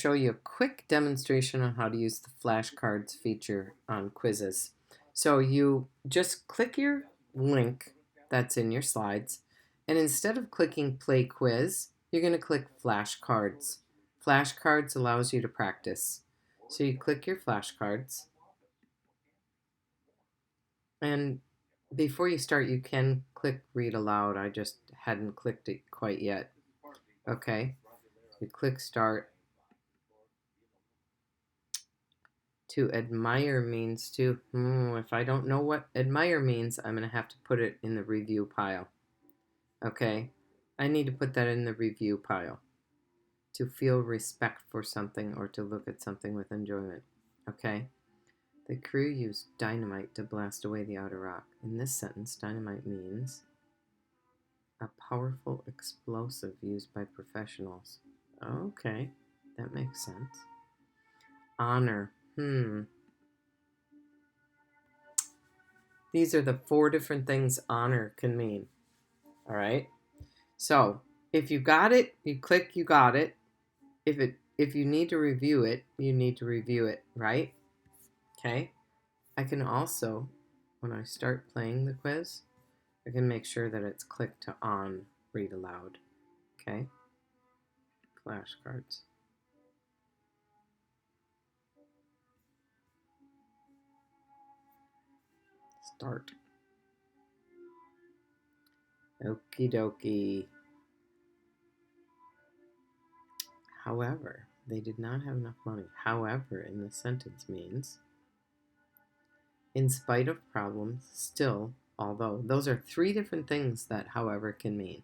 Show you a quick demonstration on how to use the flashcards feature on Quizziz. So you just click your link that's in your slides, and instead of clicking play quiz, you're going to click flashcards. Flashcards allows you to practice. So you click your flashcards, and before you start you can click read aloud. I just hadn't clicked it quite yet. Okay, you click start. To admire means to, if I don't know what admire means, I'm going to have to put it in the review pile. Okay, I need to put that in the review pile. To feel respect for something or to look at something with enjoyment. Okay, the crew used dynamite to blast away the outer rock. In this sentence, dynamite means a powerful explosive used by professionals. Okay, that makes sense. Honor, These are the 4 different things honor can mean. All right. So if you got it, you click you got it. If you need to review it, you need to review it, right? Okay. I can also, when I start playing the quiz, I can make sure that it's clicked to on read aloud. Okay. Flashcards. Start. Okie dokie. However, they did not have enough money. However, in the sentence means, in spite of problems, still, although. Those are 3 different things that however can mean.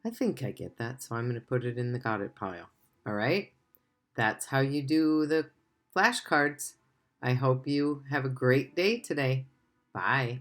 I think I get that, so I'm going to put it in the got it pile. All right? That's how you do the flashcards. I hope you have a great day today. Bye.